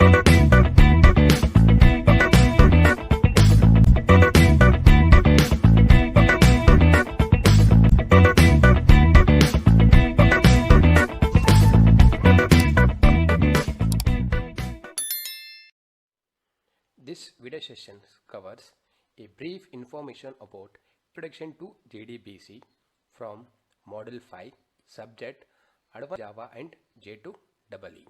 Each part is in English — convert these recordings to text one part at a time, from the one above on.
This video session covers a brief information about Introduction to JDBC from Module 5, Subject Advanced Java and J2EE.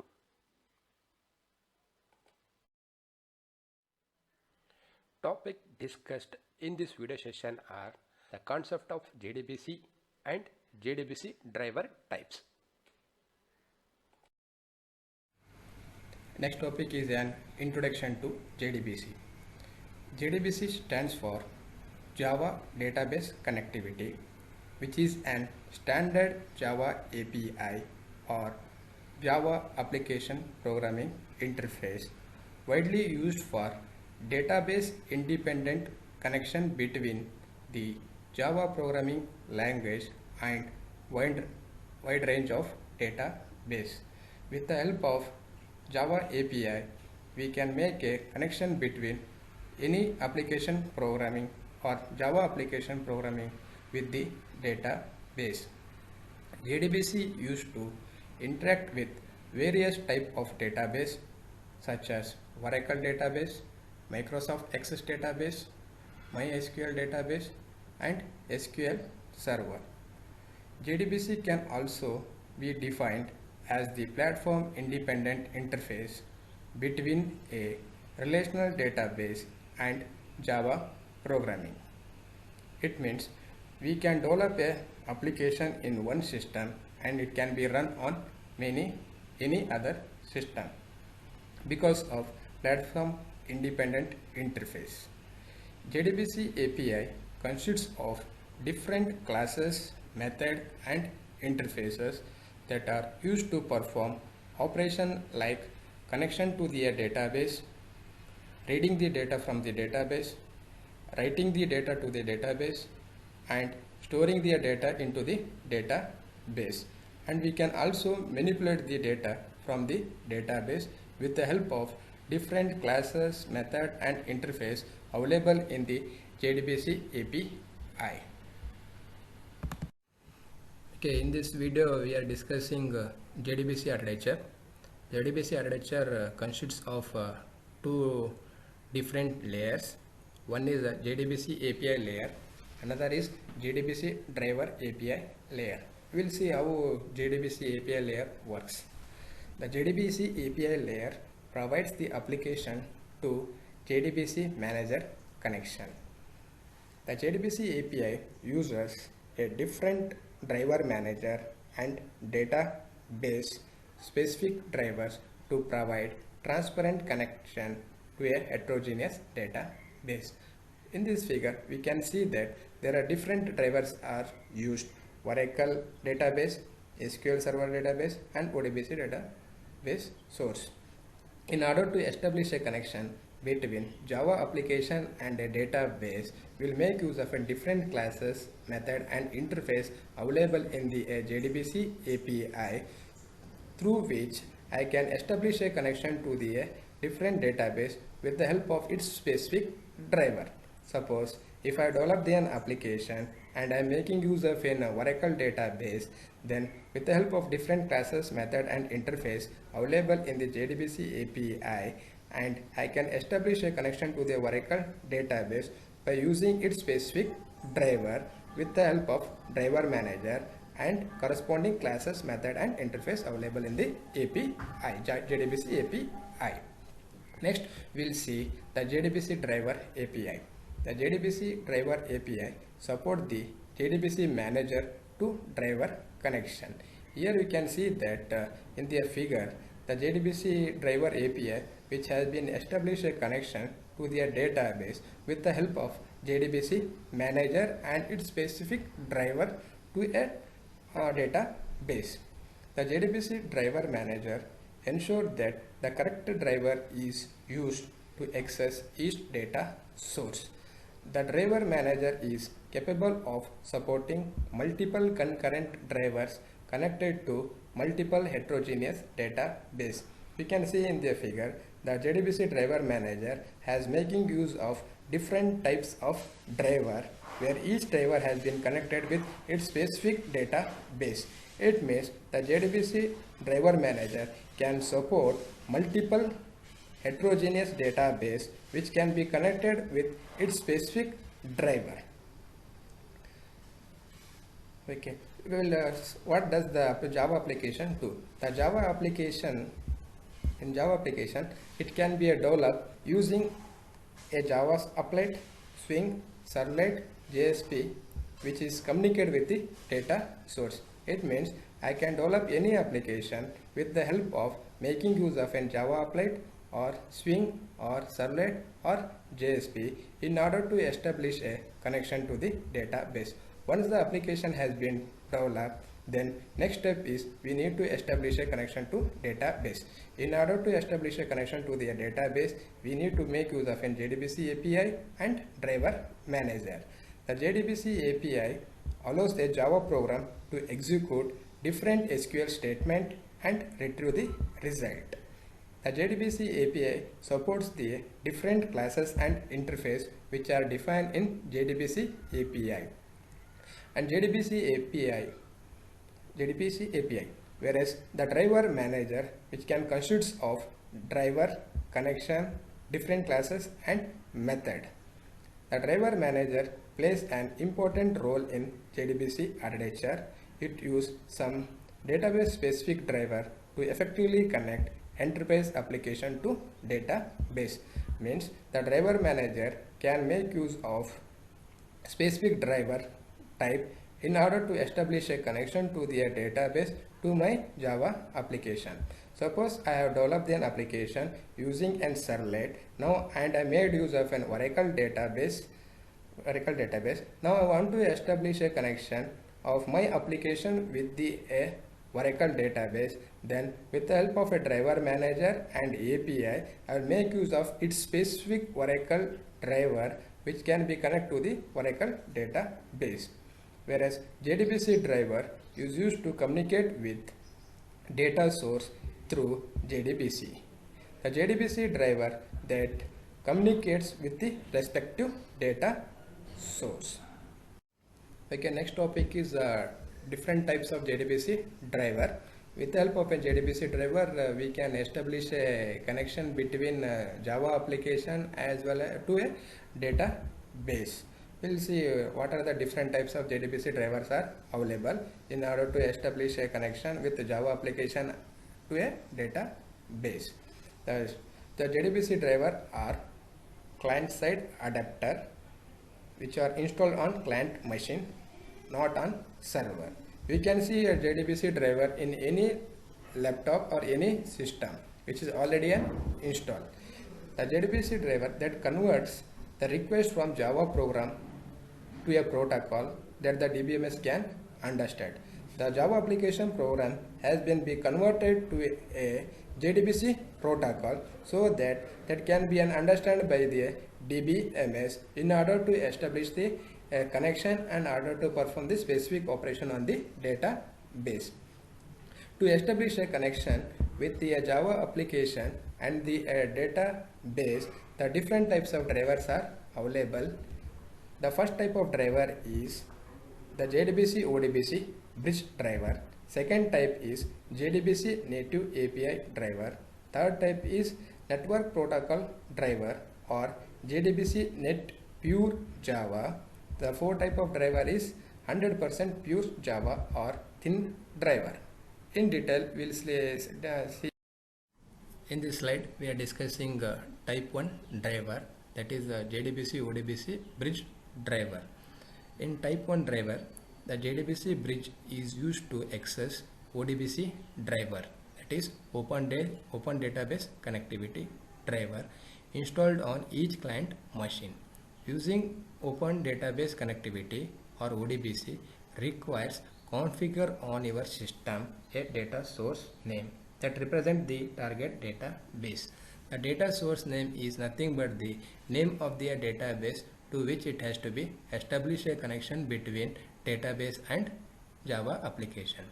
Topic discussed in this video session are the concept of JDBC and JDBC driver types. Next topic is an introduction to JDBC. JDBC stands for Java Database Connectivity, which is an standard Java API or Java Application Programming Interface widely used for database independent connection between the Java programming language and wide range of database. With the help of Java API, we can make a connection between any application programming or Java application programming with the database. JDBC used to interact with various types of database such as Oracle database, Microsoft Access database, MySQL database, and SQL Server. JDBC can also be defined as the platform independent interface between a relational database and Java programming. It means we can develop a application in one system and it can be run on any other system because of platform independent interface. JDBC API consists of different classes, methods, and interfaces that are used to perform operations like connection to the database, reading the data from the database, writing the data to the database, and storing the data into the database. And we can also manipulate the data from the database with the help of different classes, method, and interface available in the JDBC API. Okay, in this video we are discussing JDBC architecture. JDBC architecture consists of two different layers. One is a JDBC API layer, another is JDBC driver API layer. We will see how JDBC API layer works. The JDBC API layer provides the application to JDBC manager connection. The JDBC API uses a different driver manager and database specific drivers to provide transparent connection to a heterogeneous database. In this figure, we can see that there are different drivers are used: Oracle database, SQL Server database, and ODBC database source. In order to establish a connection between Java application and a database, we'll make use of a different classes, method, and interface available in the JDBC API, through which I can establish a connection to the different database with the help of its specific driver. Suppose if I develop an application and I'm making use of an Oracle database, then with the help of different classes, method, and interface available in the JDBC API, and I can establish a connection to the Oracle database by using its specific driver with the help of driver manager and corresponding classes, method, and interface available in the API, JDBC API. Next, we'll see the JDBC driver API. The JDBC driver API support the JDBC manager to driver connection. Here we can see that in the figure, the JDBC driver API, which has been established a connection to their database with the help of JDBC manager and its specific driver to a database. The JDBC driver manager ensures that the correct driver is used to access each data source. The driver manager is capable of supporting multiple concurrent drivers connected to multiple heterogeneous database. we can see in the figure the JDBC driver manager has making use of different types of driver, where each driver has been connected with its specific database. It means the JDBC driver manager can support multiple heterogeneous database which can be connected with its specific driver. Okay, well, what does the Java application do? The Java application, in Java application, it can be developed using a Java applet, Swing, Servlet, JSP, which is communicated with the data source. It means I can develop any application with the help of making use of a Java applet or Swing or Servlet or JSP in order to establish a connection to the database. Once the application has been developed, then next step is we need to establish a connection to database. In order to establish a connection to the database, we need to make use of an JDBC API and driver manager. The JDBC API allows a Java program to execute different SQL statement and retrieve the result. The JDBC API supports the different classes and interface which are defined in JDBC API. And JDBC API, whereas the driver manager, which can consist of driver, connection, different classes and method. The driver manager plays an important role in JDBC architecture. It uses some database specific driver to effectively connect enterprise application to database. Means the driver manager can make use of specific driver type in order to establish a connection to the database to my Java application. Suppose I have developed an application using an servlet now, and I made use of an Oracle database. Now I want to establish a connection of my application with the Oracle database. Then with the help of a driver manager and API, I will make use of its specific Oracle driver which can be connected to the Oracle database. Whereas JDBC driver is used to communicate with data source through JDBC. The JDBC driver that communicates with the respective data source. Okay, next topic is different types of JDBC driver. With the help of a JDBC driver, we can establish a connection between Java application as well as to a database. We'll see what are the different types of JDBC drivers are available in order to establish a connection with the Java application to a database. The JDBC driver are client-side adapter, which are installed on client machine, not on server. We can see a JDBC driver in any laptop or any system which is already installed. The JDBC driver that converts the request from Java program to a protocol that the DBMS can understand. The Java application program has been converted to a JDBC protocol so that can be understood by the DBMS in order to establish the connection and order to perform the specific operation on the database. To establish a connection with the Java application and the database, the different types of drivers are available. The first type of driver is the JDBC ODBC bridge driver. Second type is JDBC native API driver. Third type is network protocol driver or JDBC net pure Java. The fourth type of driver is 100% pure Java or thin driver. In detail, we'll see. In this slide, we are discussing type 1 driver, that is JDBC ODBC bridge driver. In type 1 driver, the JDBC bridge is used to access ODBC driver, that is Open Database Connectivity driver, installed on each client machine. Using Open Database Connectivity or ODBC requires configure on your system a data source name that represents the target database. The data source name is nothing but the name of the database to which it has to be establish a connection between database and Java application.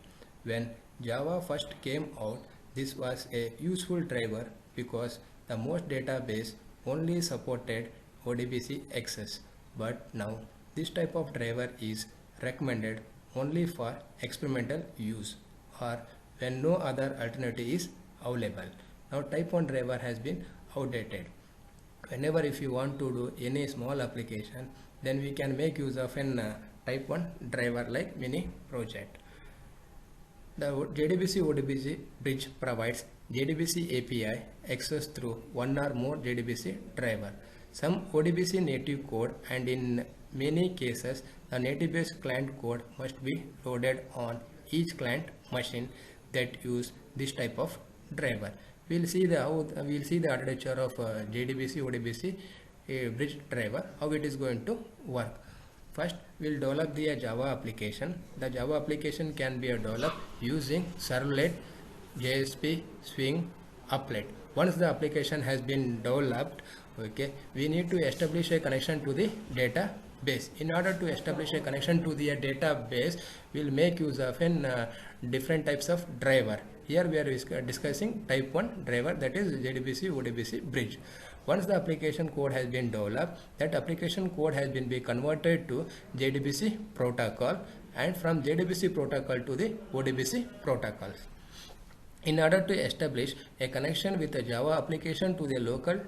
When Java first came out, this was a useful driver because the most database only supported ODBC access, but now this type of driver is recommended only for experimental use or when no other alternative is available. Now type 1 driver has been outdated. Whenever if you want to do any small application, then we can make use of an type 1 driver like mini project. The JDBC ODBC bridge provides JDBC API access through one or more JDBC driver. Some ODBC native code, and in many cases the native based client code must be loaded on each client machine that use this type of driver. We'll see the architecture of JDBC ODBC bridge driver, how it is going to work. First, we'll develop the Java application. The Java application can be developed using Servlet, JSP, Swing, Applet. Once the application has been developed, okay, we need to establish a connection to the database. In order to establish a connection to the database, we'll make use of different types of driver. Here we are discussing type 1 driver, that is JDBC ODBC bridge. Once the application code has been developed, that application code has been converted to JDBC protocol, and from JDBC protocol to the ODBC protocols. In order to establish a connection with a Java application to the local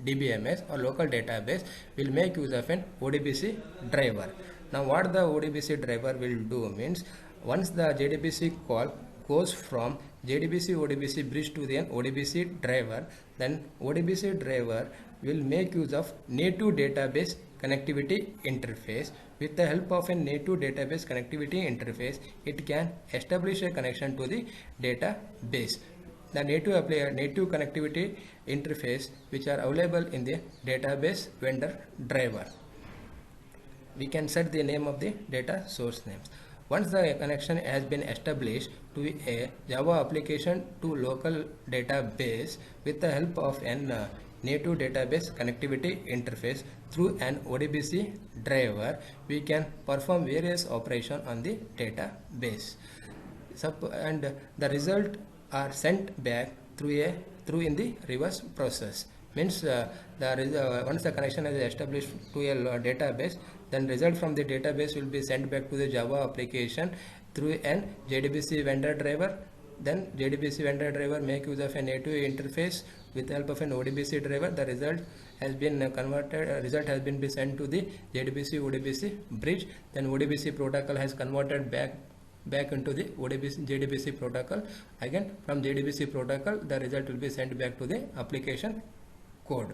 DBMS or local database, we'll make use of an ODBC driver. Now what the ODBC driver will do means, once the JDBC call goes from JDBC ODBC bridge to the ODBC driver, then ODBC driver will make use of native database connectivity interface. With the help of a native database connectivity interface, it can establish a connection to the database. The native connectivity interface which are available in the database vendor driver. We can set the name of the data source names. Once the connection has been established to a Java application to local database with the help of an native database connectivity interface through an ODBC driver, we can perform various operations on the database. And the result are sent back through in the reverse process. Means once the connection is established to a database, then result from the database will be sent back to the Java application through an JDBC vendor driver. Then JDBC vendor driver make use of a native interface with the help of an ODBC driver. The result has been converted. Result has been sent to the JDBC ODBC bridge. Then ODBC protocol has converted back into the JDBC protocol. Again, from JDBC protocol, the result will be sent back to the application code.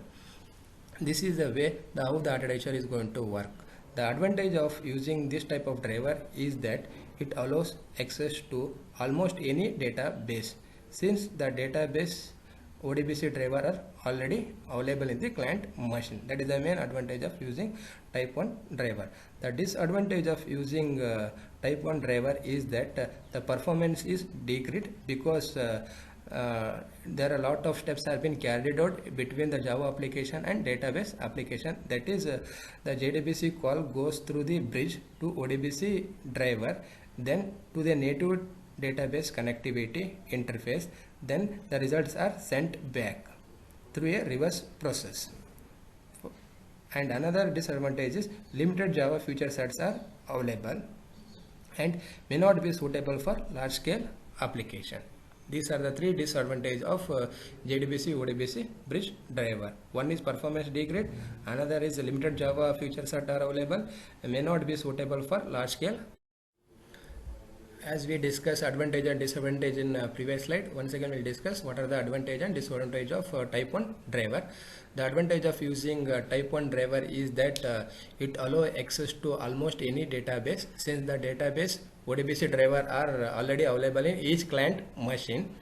This is the way how the architecture is going to work. The advantage of using this type of driver is that it allows access to almost any database, since the database ODBC driver are already available in the client machine. That is the main advantage of using type 1 driver. The disadvantage of using type 1 driver is that the performance is decreased because there are a lot of steps have been carried out between the Java application and database application. That is, the JDBC call goes through the bridge to ODBC driver, then to the native database connectivity interface, then the results are sent back through a reverse process. And another disadvantage is limited Java feature sets are available and may not be suitable for large scale application. These are the three disadvantages of JDBC ODBC bridge driver. One is performance degrade, another is limited Java feature set are available and may not be suitable for large scale. As we discussed advantage and disadvantage in previous slide, once again we'll discuss what are the advantage and disadvantage of type 1 driver. The advantage of using type 1 driver is that it allows access to almost any database, since the database ODBC driver are already available in each client machine.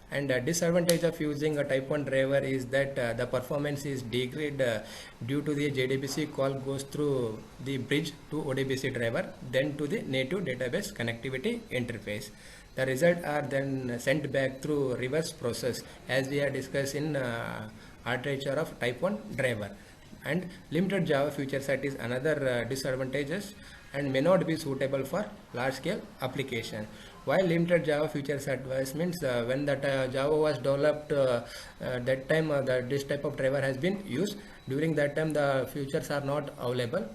And disadvantage of using a type 1 driver is that the performance is degraded due to the JDBC call goes through the bridge to ODBC driver, then to the native database connectivity interface. The result are then sent back through reverse process, as we have discussed in architecture of type 1 driver. And limited Java feature set is another disadvantages and may not be suitable for large scale application. Why limited Java feature set was means when that Java was developed, that time this type of driver has been used. During that time the features are not available.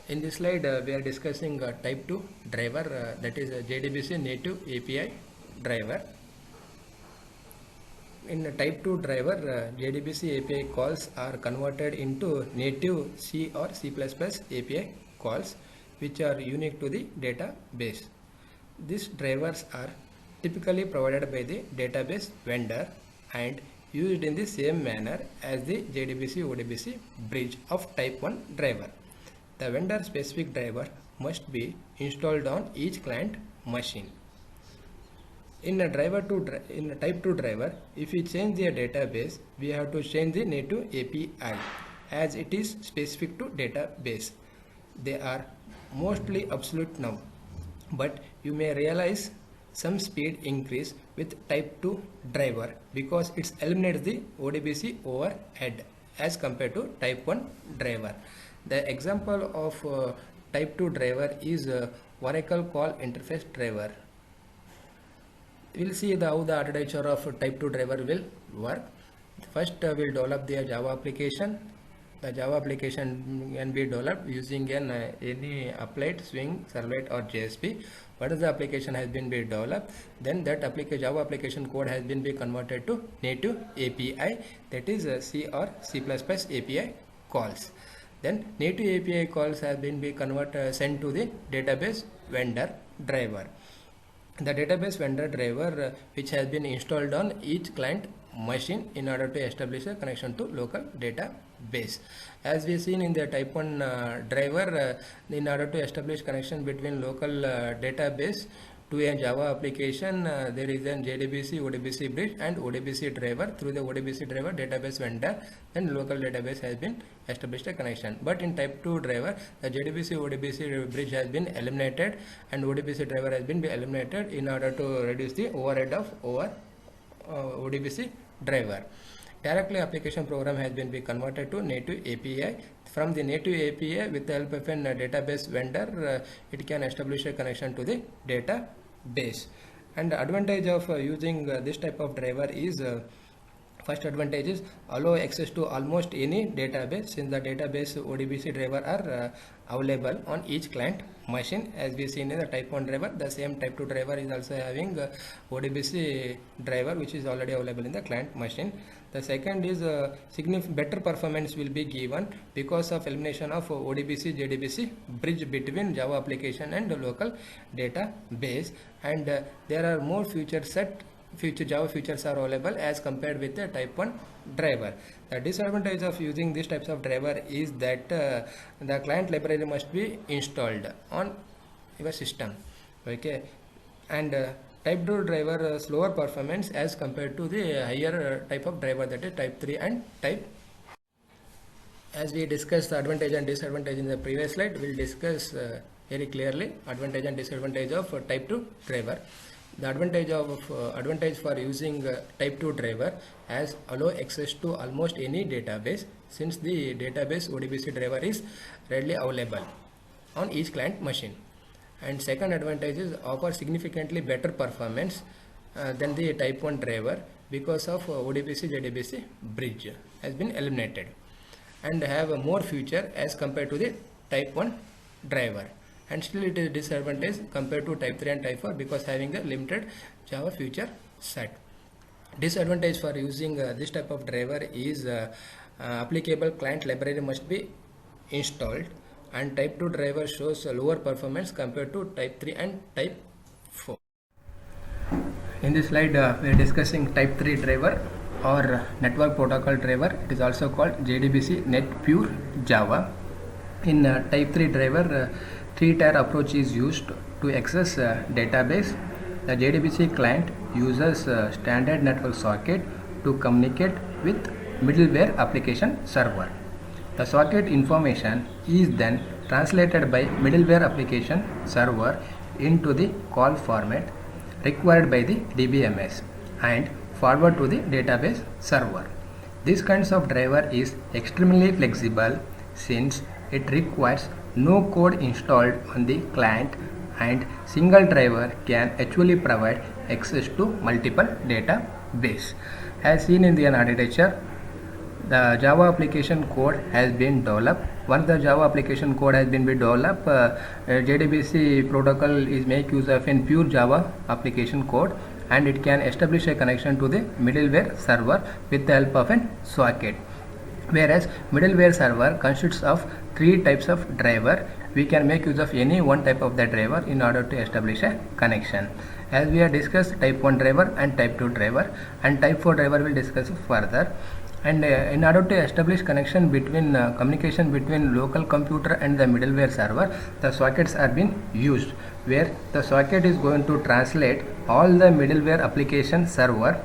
In this slide we are discussing type 2 driver, that is JDBC native API driver. In type 2 driver, JDBC API calls are converted into native C or C++ API calls, which are unique to the database. These drivers are typically provided by the database vendor and used in the same manner as the JDBC ODBC bridge of type 1 driver. The vendor specific driver must be installed on each client machine. In a type 2 driver, if we change the database, we have to change the native API as it is specific to database. They are mostly absolute now, but you may realize some speed increase with type 2 driver because it eliminates the ODBC overhead as compared to type 1 driver. The example of type 2 driver is Oracle call interface driver. We'll see how the architecture of type 2 driver will work. First we'll develop the Java application. The Java application can be developed using any applet, swing, servlet or JSP. What is the application has been developed, then that Java application code has been converted to native API, that is C or C++ API calls. Then native API calls have been sent to the database vendor driver. The database vendor driver which has been installed on each client machine in order to establish a connection to local database. As we seen in the type 1 driver, in order to establish connection between local database to a Java application, there is a JDBC ODBC bridge and ODBC driver. Through the ODBC driver database vendor and local database has been established a connection. But in type 2 driver, the JDBC ODBC bridge has been eliminated and ODBC driver has been eliminated in order to reduce the overhead of ODBC driver. Directly application program has been converted to native API. From the native API, with the help of a database vendor, it can establish a connection to the database. And the advantage of using this type of driver is first advantage is allow access to almost any database, since the database ODBC driver are available on each client machine. As we seen in the type 1 driver, the same type 2 driver is also having ODBC driver which is already available in the client machine. The second is better performance will be given because of elimination of ODBC JDBC bridge between Java application and the local database, and there are more Java features are available as compared with the type 1 driver. The disadvantage of using these types of driver is that the client library must be installed on your system, okay, and type 2 driver slower performance as compared to the higher type of driver, that is type 3 and type. As we discussed the advantage and disadvantage in the previous slide, we'll discuss very clearly advantage and disadvantage of type 2 driver. The advantage for using type 2 driver as allow access to almost any database, since the database ODBC driver is readily available on each client machine. And second advantage is offer significantly better performance than the type 1 driver because of ODBC JDBC bridge has been eliminated, and have a more feature as compared to the type 1 driver. And still it is disadvantage compared to type 3 and type 4 because having the limited Java feature set. Disadvantage for using this type of driver is applicable client library must be installed, and type 2 driver shows lower performance compared to type 3 and type 4. In this slide we are discussing type 3 driver or network protocol driver. It is also called JDBC NetPure Java. In type 3 driver, three-tier approach is used to access database. The JDBC client uses standard network socket to communicate with middleware application server. The socket information is then translated by middleware application server into the call format required by the DBMS and forward to the database server. This kinds of driver is extremely flexible since it requires no code installed on the client and single driver can actually provide access to multiple database. As seen in the architecture, the Java application code has been developed. Once the Java application code has been developed, JDBC protocol is make use of a pure Java application code, and it can establish a connection to the middleware server with the help of a socket. Whereas middleware server consists of three types of driver. We can make use of any one type of the driver in order to establish a connection. As we have discussed type 1 driver and type 2 driver, and type 4 driver will discuss further. And in order to establish connection between communication between local computer and the middleware server, the sockets are being used, where the socket is going to translate all the middleware application server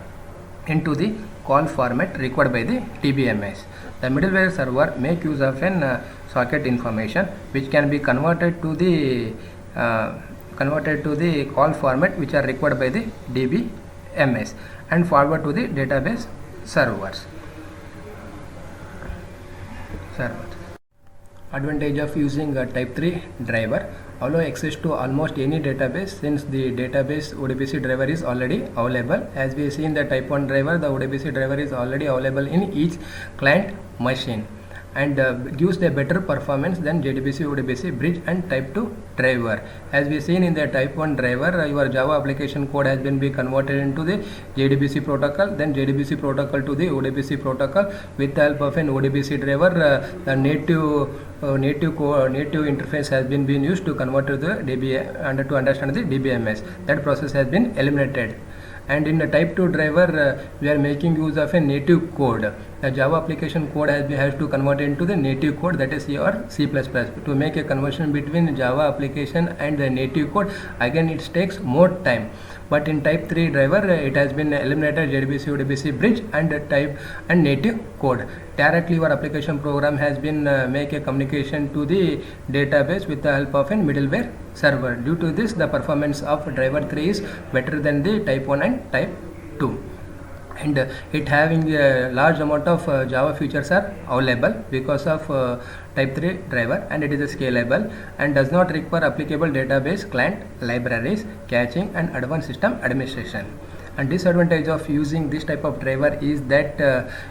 into the call format required by the DBMS. The middleware server make use of an socket information which can be converted to the call format which are required by the DBMS and forward to the database servers. Advantage of using a type 3 driver: allow access to almost any database, since the database ODBC driver is already available. As we see in the type 1 driver, the ODBC driver is already available in each client machine, and gives a better performance than JDBC, ODBC, bridge and type 2 driver. As we seen in the type 1 driver, your Java application code has been converted into the JDBC protocol, then JDBC protocol to the ODBC protocol with the help of an ODBC driver. The native interface has been used to convert to the DB and to understand the DBMS. That process has been eliminated. And in the type 2 driver, we are making use of a native code. The Java application code has to convert into the native code, that is C or C++. To make a conversion between Java application and the native code, again it takes more time. But in type 3 driver, it has been eliminated JDBC, ODBC, bridge and type and native code. Directly your application program has been make a communication to the database with the help of a middleware server. Due to this, the performance of driver 3 is better than the type 1 and type 2. And it having a large amount of Java features are available because of type 3 driver, and it is scalable and does not require applicable database, client, libraries, caching and advanced system administration. And disadvantage of using this type of driver is that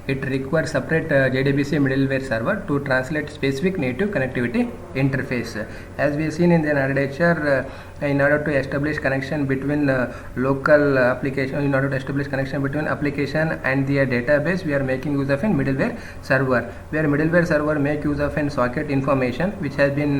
it requires separate JDBC middleware server to translate specific native connectivity interface. As we have seen in the architecture, in order to establish connection between local application, in order to establish connection between application and the database, we are making use of a middleware server, where middleware server make use of a socket information which has been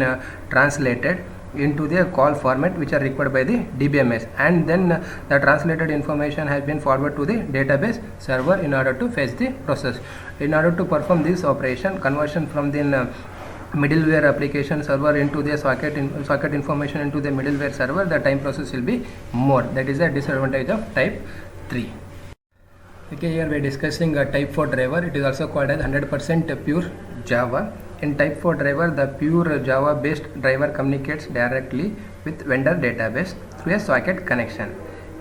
translated into the call format which are required by the DBMS, and then the translated information has been forwarded to the database server in order to fetch the process. In order to perform this operation, conversion from the middleware application server into the socket information into the middleware server, the time process will be more. That is a disadvantage of type 3. Okay, here we are discussing a type 4 driver. It is also called as 100% pure Java. In type 4 driver, the pure Java based driver communicates directly with vendor database through a socket connection.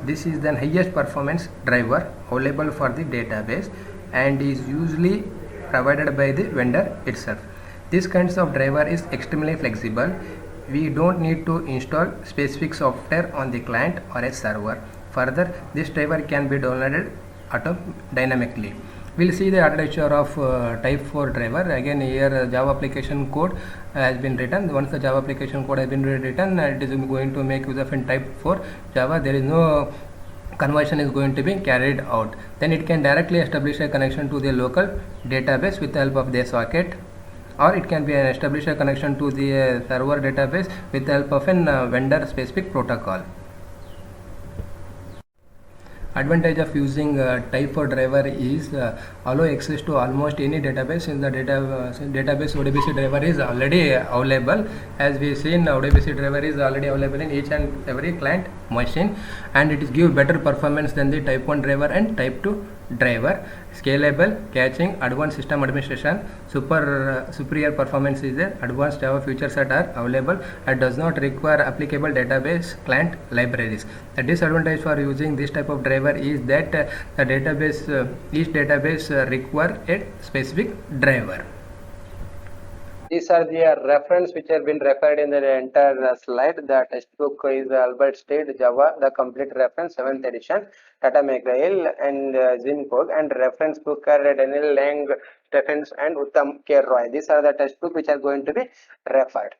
This is the highest performance driver available for the database and is usually provided by the vendor itself. This kinds of driver is extremely flexible. We don't need to install specific software on the client or a server. Further, this driver can be downloaded dynamically. We'll see the architecture of type 4 driver. Again, here Java application code has been written. Once the Java application code has been written, it is going to make use of in type 4 Java. There is no conversion is going to be carried out. Then it can directly establish a connection to the local database with the help of the socket, or it can be establish a connection to the server database with the help of a vendor specific protocol. Advantage of using type 4 driver is allow access to almost any database. In the database ODBC driver is already available. As we seen, ODBC driver is already available in each and every client machine, and it is give better performance than the type 1 driver and type 2 driver. Scalable, caching, advanced system administration, superior performance is there. Advanced Java feature set are available and does not require applicable database client libraries. The disadvantage for using this type of driver is that the database each database require a specific driver. These are the reference which have been referred in the entire slide. The textbook is Albert Stead Java, the complete reference, 7th edition, Tata McGrail and Zin Kog, and reference book are Daniel Lang, Stephens and Uttam K. Roy. These are the textbook which are going to be referred.